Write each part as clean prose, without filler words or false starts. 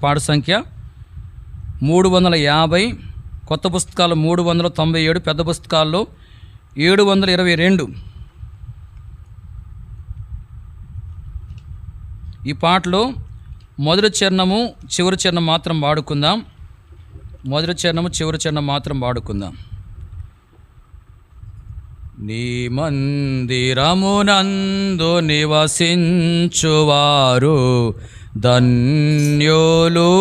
పాఠ సంఖ్య 350, కొత్త పుస్తకాలు 397, పెద్ద పుస్తకాల్లో 722. ఈ పాటలో మొదటి చరణము చివరి చరణం మాత్రం వాడుకుందాం. మొదటి చరణము చివరి చరణం మాత్రం వాడుకుందాం. నీ మందిరమునందు నివసించువారు ధన్యులు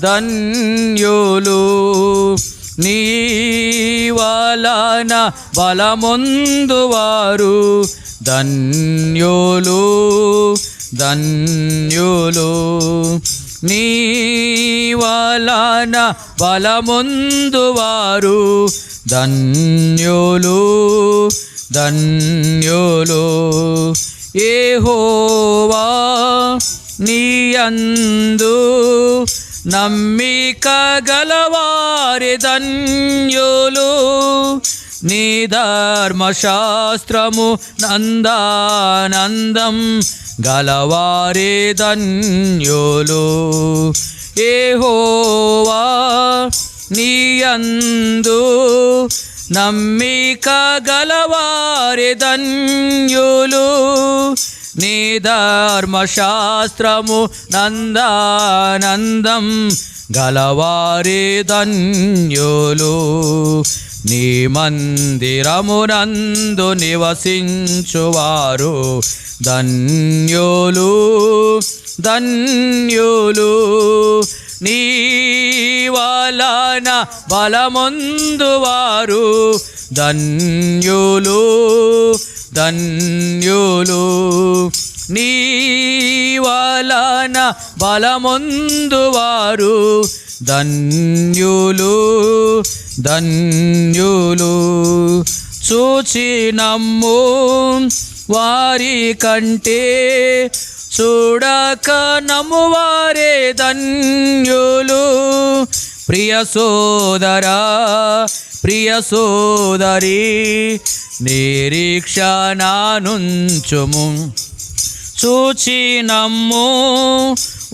ధన్యులు, నీ వలన బలమొందువారు ధన్యులు ధన్యులు, నీ వలన బలమొందువారు ధన్యులు ధన్యులు. యెహోవా నీయందు నమ్మిక గలవారి ధన్యులు, నీ ధర్మశాస్త్రము నందానందం గలవారి ధన్యులు. యెహోవా నీయందు నమ్మిక గలవారి ధన్యులు, నీ ధర్మశాస్త్రము నందానందం గలవారి ధన్యులు. నీ మందిరమునందు నివసించువారు ధన్యులు ధన్యులు, నీ వలన బలమొందువారు ధన్యులు ధన్యులు, నీ వలన బలమొందువారు ధన్యులు ధన్యులు. చూచి నమ్ము వారి కంటే చూడక నమ్మువారే ధన్యులు. ప్రియ సోదరా ప్రియ సోదరి నిరీక్షణనుంచుము, చూచి నమ్ము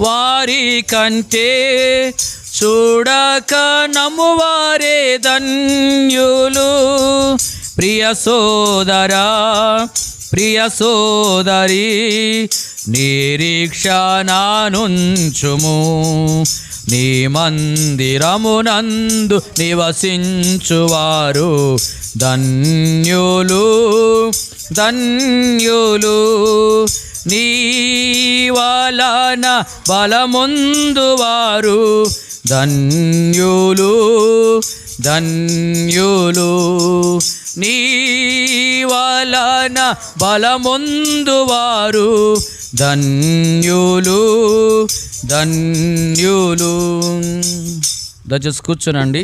వారి కంటే చూడక నమ్మువారే ధన్యులు. ప్రియ సోదరా ప్రియ సోదరి నిరీక్షణనుంచుము, నీ మందిరమునందు నివసించువారు ధన్యులు ధన్యులు, నీ వలన బలమొందువారు ధన్యులు ధన్యులు, నీ వలన బలమొందువారు ధన్యులు ధన్యులు. దయచేసి కూర్చోనండి.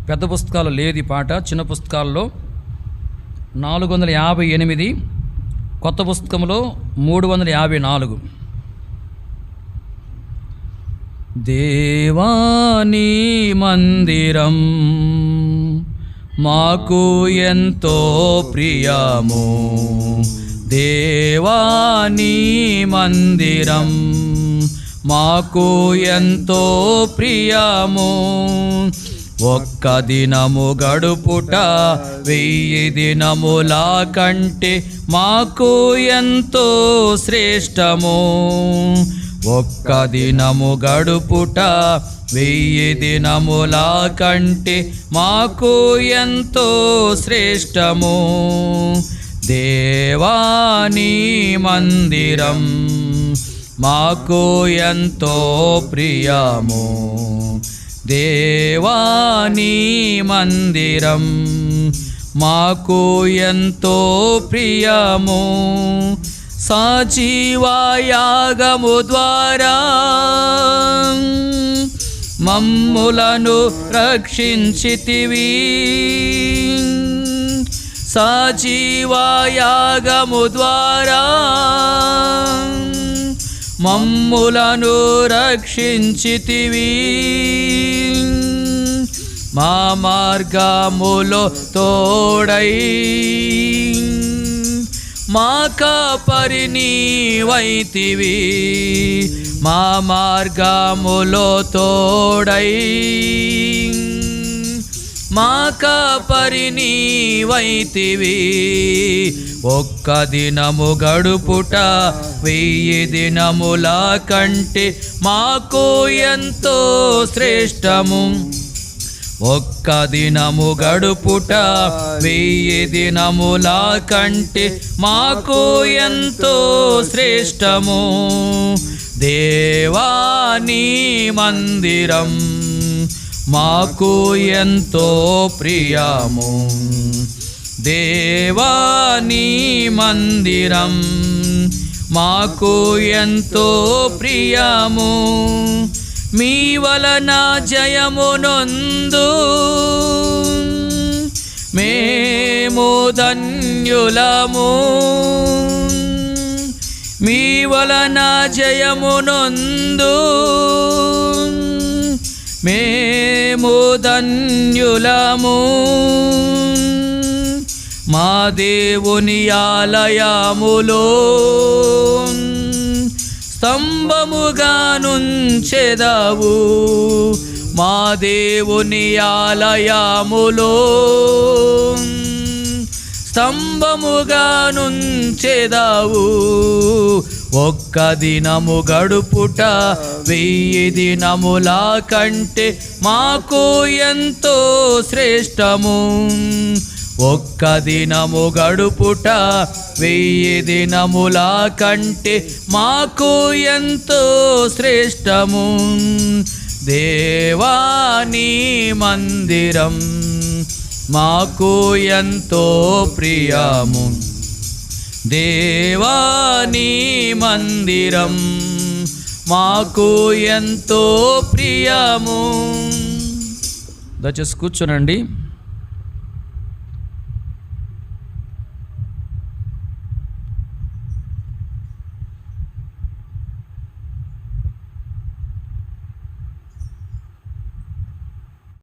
పెద్ద పుస్తకాలు లేదు ఈ పాట, చిన్న పుస్తకాల్లో 458, కొత్త పుస్తకంలో 354. దేవాని మందిరం మాకు ఎంతో ప్రియము, దేవాని మందిరం మాకు ఎంతో ప్రియము, ఒక్క దినము గడుపుట 1000 దినముల కంటే మాకు ఎంతో శ్రేష్టము, ఒక్క దినము గడుపుట 1000 దినముల కంటే మాకు ఎంతో శ్రేష్టము. దేవాని మందిరం మాకు ఎంతో ప్రియము, దేవాని మందిరం మాకు ఎంతో ప్రియము, సజీవయాగము ద్వారా మమ్ములను రక్షించితివి, సజీవయాగము ద్వారా మమ్ములను రక్షించితివి. మా మార్గములో తోడై మా కాపరి నీవైతివి. మా మార్గములో తోడై మా కాపరి నీవైతివి. ఒక్క దినము గడుపుట 1000 దినముల కంటే మాకు ఎంతో శ్రేష్టము. ఒక్క దినము గడుపుట 1000 దినముల కంటే మాకు ఎంతో శ్రేష్టము. దేవా నీ మందిరం మాకు ఎంతో ప్రియము. దేవా నీ మందిరం మాకు ఎంతో ప్రియము. మీ వలన జయమునొందు మేము ధన్యులము. మీ వలన జయమునొందు మేము ధన్యులము. మా దేవుని ఆలయములో స్తంభముగా నుంచెదవు. మా దేవుని ఆలయములో స్తంభముగా నుంచెదవు. ఒక్క దినము గడుపుట 1000 దినముల కంటే మాకు ఎంతో శ్రేష్టము. ఒక్క దినము గడుపుట 1000 దినముల కంటే మాకు ఎంతో శ్రేష్టము. దేవా నీ మందిరం మాకు ఎంతో ప్రియము. దేవా నీ మందిరం మాకు ఎంతో ప్రియము. దయచేసి కూర్చోనండి.